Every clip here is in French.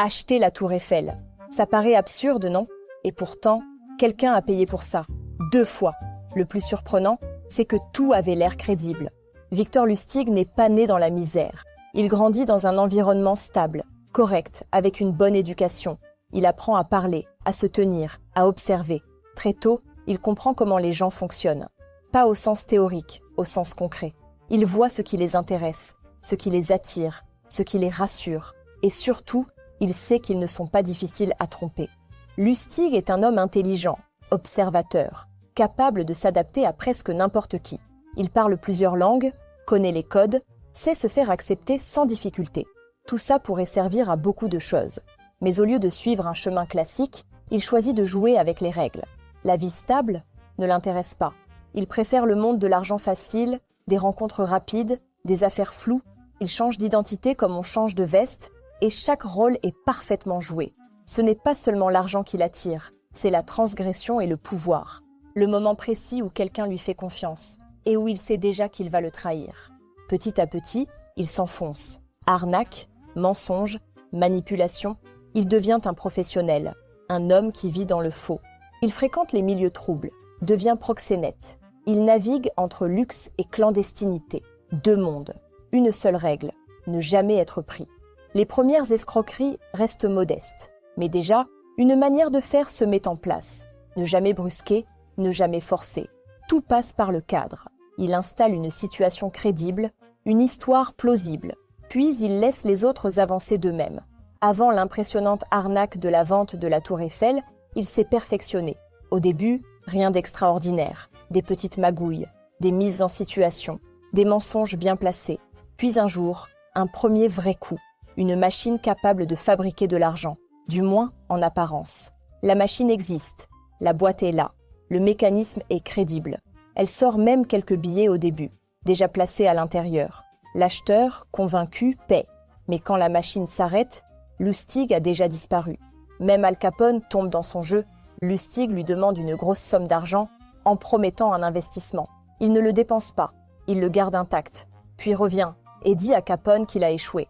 Acheter la Tour Eiffel. Ça paraît absurde, non? Et pourtant, quelqu'un a payé pour ça. 2 fois. Le plus surprenant, c'est que tout avait l'air crédible. Victor Lustig n'est pas né dans la misère. Il grandit dans un environnement stable, correct, avec une bonne éducation. Il apprend à parler, à se tenir, à observer. Très tôt, il comprend comment les gens fonctionnent. Pas au sens théorique, au sens concret. Il voit ce qui les intéresse, ce qui les attire, ce qui les rassure. Et surtout, il sait qu'ils ne sont pas difficiles à tromper. Lustig est un homme intelligent, observateur, capable de s'adapter à presque n'importe qui. Il parle plusieurs langues, connaît les codes, sait se faire accepter sans difficulté. Tout ça pourrait servir à beaucoup de choses. Mais au lieu de suivre un chemin classique, il choisit de jouer avec les règles. La vie stable ne l'intéresse pas. Il préfère le monde de l'argent facile, des rencontres rapides, des affaires floues. Il change d'identité comme on change de veste, et chaque rôle est parfaitement joué. Ce n'est pas seulement l'argent qui l'attire, c'est la transgression et le pouvoir. Le moment précis où quelqu'un lui fait confiance, et où il sait déjà qu'il va le trahir. Petit à petit, il s'enfonce. Arnaque, mensonge, manipulation, il devient un professionnel, un homme qui vit dans le faux. Il fréquente les milieux troubles, devient proxénète. Il navigue entre luxe et clandestinité. 2 mondes, une seule règle, ne jamais être pris. Les premières escroqueries restent modestes, mais déjà, une manière de faire se met en place. Ne jamais brusquer, ne jamais forcer. Tout passe par le cadre. Il installe une situation crédible, une histoire plausible, puis il laisse les autres avancer d'eux-mêmes. Avant l'impressionnante arnaque de la vente de la Tour Eiffel, il s'est perfectionné. Au début, rien d'extraordinaire. Des petites magouilles, des mises en situation, des mensonges bien placés. Puis un jour, un premier vrai coup. Une machine capable de fabriquer de l'argent, du moins en apparence. La machine existe, la boîte est là, le mécanisme est crédible. Elle sort même quelques billets au début, déjà placés à l'intérieur. L'acheteur, convaincu, paie. Mais quand la machine s'arrête, Lustig a déjà disparu. Même Al Capone tombe dans son jeu. Lustig lui demande une grosse somme d'argent en promettant un investissement. Il ne le dépense pas, il le garde intact, puis revient et dit à Capone qu'il a échoué.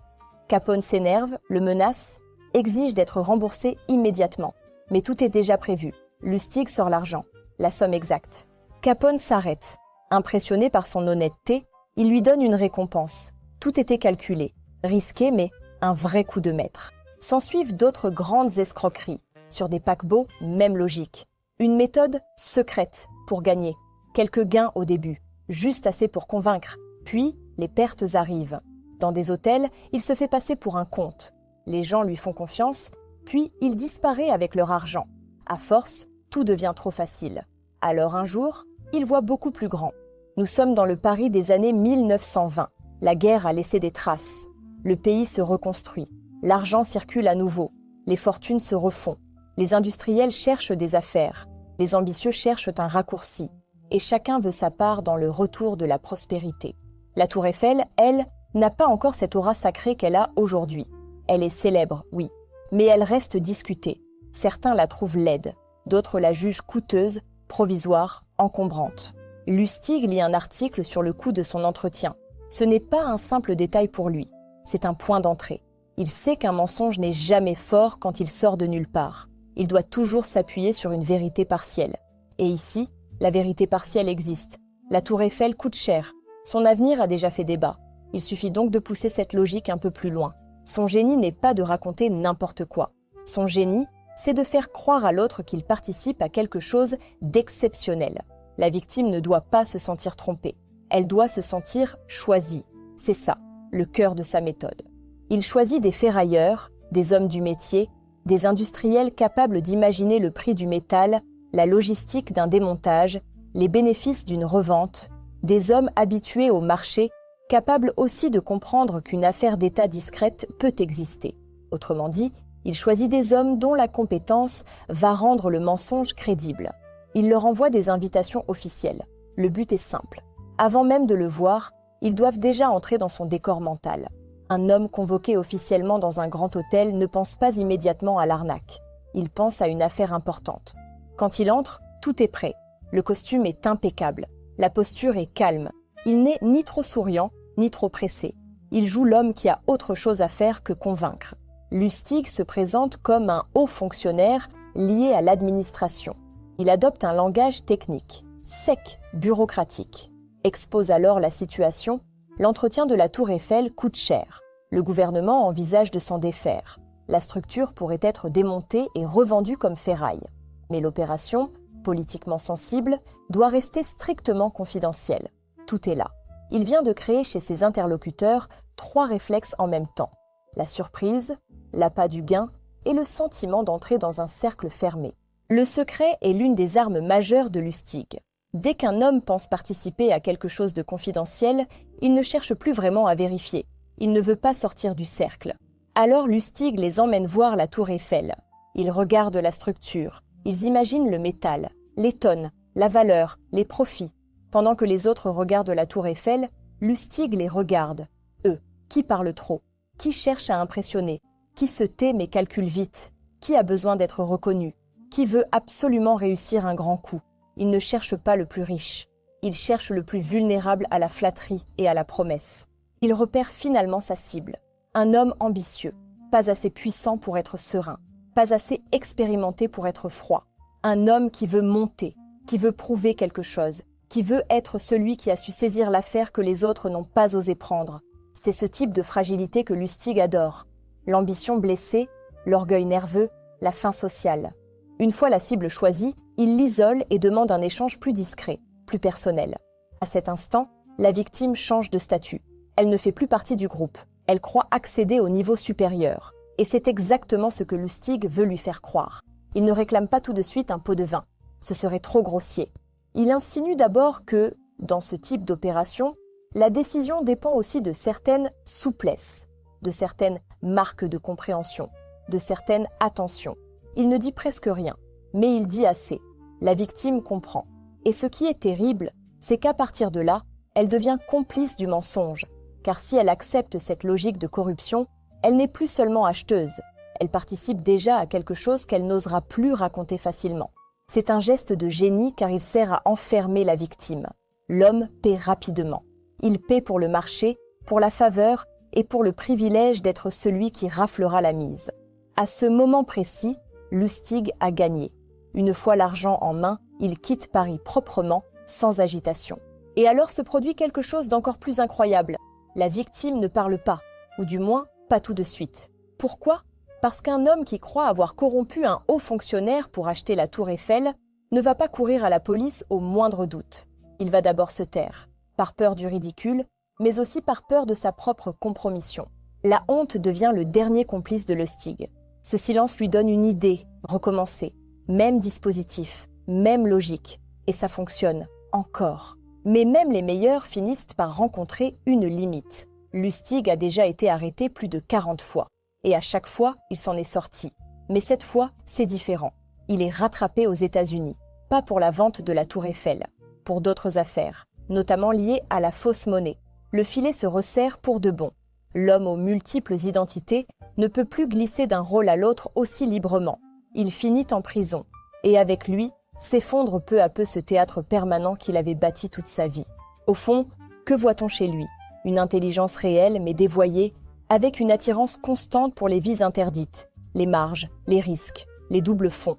Capone s'énerve, le menace, exige d'être remboursé immédiatement. Mais tout est déjà prévu. Lustig sort l'argent, la somme exacte. Capone s'arrête. Impressionné par son honnêteté, il lui donne une récompense. Tout était calculé, risqué mais un vrai coup de maître. S'ensuivent d'autres grandes escroqueries, sur des paquebots, même logique. Une méthode secrète pour gagner. Quelques gains au début, juste assez pour convaincre. Puis, les pertes arrivent. Dans des hôtels, il se fait passer pour un comte. Les gens lui font confiance, puis il disparaît avec leur argent. À force, tout devient trop facile. Alors un jour, il voit beaucoup plus grand. Nous sommes dans le Paris des années 1920. La guerre a laissé des traces. Le pays se reconstruit. L'argent circule à nouveau. Les fortunes se refont. Les industriels cherchent des affaires. Les ambitieux cherchent un raccourci. Et chacun veut sa part dans le retour de la prospérité. La Tour Eiffel, elle, n'a pas encore cette aura sacrée qu'elle a aujourd'hui. Elle est célèbre, oui, mais elle reste discutée. Certains la trouvent laide, d'autres la jugent coûteuse, provisoire, encombrante. Lustig lit un article sur le coût de son entretien. Ce n'est pas un simple détail pour lui, c'est un point d'entrée. Il sait qu'un mensonge n'est jamais fort quand il sort de nulle part. Il doit toujours s'appuyer sur une vérité partielle. Et ici, la vérité partielle existe. La Tour Eiffel coûte cher. Son avenir a déjà fait débat. Il suffit donc de pousser cette logique un peu plus loin. Son génie n'est pas de raconter n'importe quoi. Son génie, c'est de faire croire à l'autre qu'il participe à quelque chose d'exceptionnel. La victime ne doit pas se sentir trompée. Elle doit se sentir choisie. C'est ça, le cœur de sa méthode. Il choisit des ferrailleurs, des hommes du métier, des industriels capables d'imaginer le prix du métal, la logistique d'un démontage, les bénéfices d'une revente, des hommes habitués au marché, capables aussi de comprendre qu'une affaire d'État discrète peut exister. Autrement dit, il choisit des hommes dont la compétence va rendre le mensonge crédible. Il leur envoie des invitations officielles. Le but est simple. Avant même de le voir, ils doivent déjà entrer dans son décor mental. Un homme convoqué officiellement dans un grand hôtel ne pense pas immédiatement à l'arnaque. Il pense à une affaire importante. Quand il entre, tout est prêt. Le costume est impeccable. La posture est calme. Il n'est ni trop souriant, ni trop pressé. Il joue l'homme qui a autre chose à faire que convaincre. Lustig se présente comme un haut fonctionnaire lié à l'administration. Il adopte un langage technique, sec, bureaucratique. Expose alors la situation, l'entretien de la tour Eiffel coûte cher. Le gouvernement envisage de s'en défaire. La structure pourrait être démontée et revendue comme ferraille. Mais l'opération, politiquement sensible, doit rester strictement confidentielle. Tout est là. Il vient de créer chez ses interlocuteurs 3 réflexes en même temps. La surprise, l'appât du gain et le sentiment d'entrer dans un cercle fermé. Le secret est l'une des armes majeures de Lustig. Dès qu'un homme pense participer à quelque chose de confidentiel, il ne cherche plus vraiment à vérifier. Il ne veut pas sortir du cercle. Alors Lustig les emmène voir la tour Eiffel. Ils regardent la structure, ils imaginent le métal, les tonnes, la valeur, les profits. Pendant que les autres regardent la tour Eiffel, Lustig les regarde. Eux, qui parlent trop, qui cherche à impressionner, qui se tait mais calcule vite, qui a besoin d'être reconnu, qui veut absolument réussir un grand coup. Il ne cherche pas le plus riche, il cherche le plus vulnérable à la flatterie et à la promesse. Il repère finalement sa cible, un homme ambitieux, pas assez puissant pour être serein, pas assez expérimenté pour être froid, un homme qui veut monter, qui veut prouver quelque chose, qui veut être celui qui a su saisir l'affaire que les autres n'ont pas osé prendre. C'est ce type de fragilité que Lustig adore. L'ambition blessée, l'orgueil nerveux, la faim sociale. Une fois la cible choisie, il l'isole et demande un échange plus discret, plus personnel. À cet instant, la victime change de statut. Elle ne fait plus partie du groupe. Elle croit accéder au niveau supérieur. Et c'est exactement ce que Lustig veut lui faire croire. Il ne réclame pas tout de suite un pot de vin. Ce serait trop grossier. Il insinue d'abord que, dans ce type d'opération, la décision dépend aussi de certaines souplesses, de certaines marques de compréhension, de certaines attentions. Il ne dit presque rien, mais il dit assez. La victime comprend. Et ce qui est terrible, c'est qu'à partir de là, elle devient complice du mensonge. Car si elle accepte cette logique de corruption, elle n'est plus seulement acheteuse. Elle participe déjà à quelque chose qu'elle n'osera plus raconter facilement. C'est un geste de génie car il sert à enfermer la victime. L'homme paie rapidement. Il paie pour le marché, pour la faveur et pour le privilège d'être celui qui raflera la mise. À ce moment précis, Lustig a gagné. Une fois l'argent en main, il quitte Paris proprement, sans agitation. Et alors se produit quelque chose d'encore plus incroyable. La victime ne parle pas, ou du moins pas tout de suite. Pourquoi ? Parce qu'un homme qui croit avoir corrompu un haut fonctionnaire pour acheter la tour Eiffel ne va pas courir à la police au moindre doute. Il va d'abord se taire, par peur du ridicule, mais aussi par peur de sa propre compromission. La honte devient le dernier complice de Lustig. Ce silence lui donne une idée, recommencer. Même dispositif, même logique. Et ça fonctionne, encore. Mais même les meilleurs finissent par rencontrer une limite. Lustig a déjà été arrêté plus de 40 fois. Et à chaque fois, il s'en est sorti. Mais cette fois, c'est différent. Il est rattrapé aux États-Unis. Pas pour la vente de la tour Eiffel, pour d'autres affaires, notamment liées à la fausse monnaie. Le filet se resserre pour de bon. L'homme aux multiples identités ne peut plus glisser d'un rôle à l'autre aussi librement. Il finit en prison. Et avec lui, s'effondre peu à peu ce théâtre permanent qu'il avait bâti toute sa vie. Au fond, que voit-on chez lui ? Une intelligence réelle mais dévoyée, avec une attirance constante pour les vies interdites, les marges, les risques, les doubles fonds.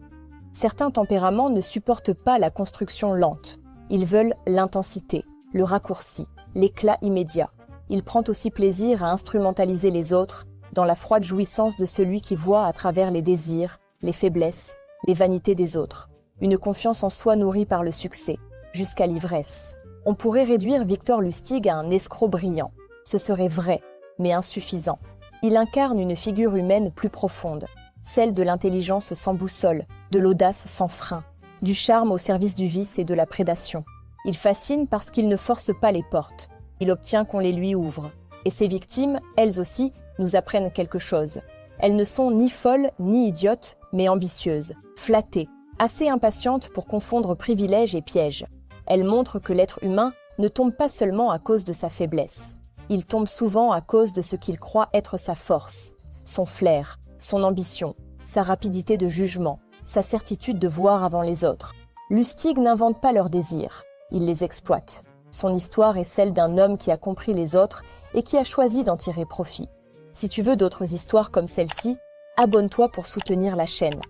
Certains tempéraments ne supportent pas la construction lente. Ils veulent l'intensité, le raccourci, l'éclat immédiat. Il prend aussi plaisir à instrumentaliser les autres dans la froide jouissance de celui qui voit à travers les désirs, les faiblesses, les vanités des autres. Une confiance en soi nourrie par le succès, jusqu'à l'ivresse. On pourrait réduire Victor Lustig à un escroc brillant. Ce serait vrai, mais insuffisant. Il incarne une figure humaine plus profonde, celle de l'intelligence sans boussole, de l'audace sans frein, du charme au service du vice et de la prédation. Il fascine parce qu'il ne force pas les portes. Il obtient qu'on les lui ouvre. Et ses victimes, elles aussi, nous apprennent quelque chose. Elles ne sont ni folles ni idiotes, mais ambitieuses, flattées, assez impatientes pour confondre privilège et piège. Elles montrent que l'être humain ne tombe pas seulement à cause de sa faiblesse. Il tombe souvent à cause de ce qu'il croit être sa force, son flair, son ambition, sa rapidité de jugement, sa certitude de voir avant les autres. Lustig n'invente pas leurs désirs, il les exploite. Son histoire est celle d'un homme qui a compris les autres et qui a choisi d'en tirer profit. Si tu veux d'autres histoires comme celle-ci, abonne-toi pour soutenir la chaîne.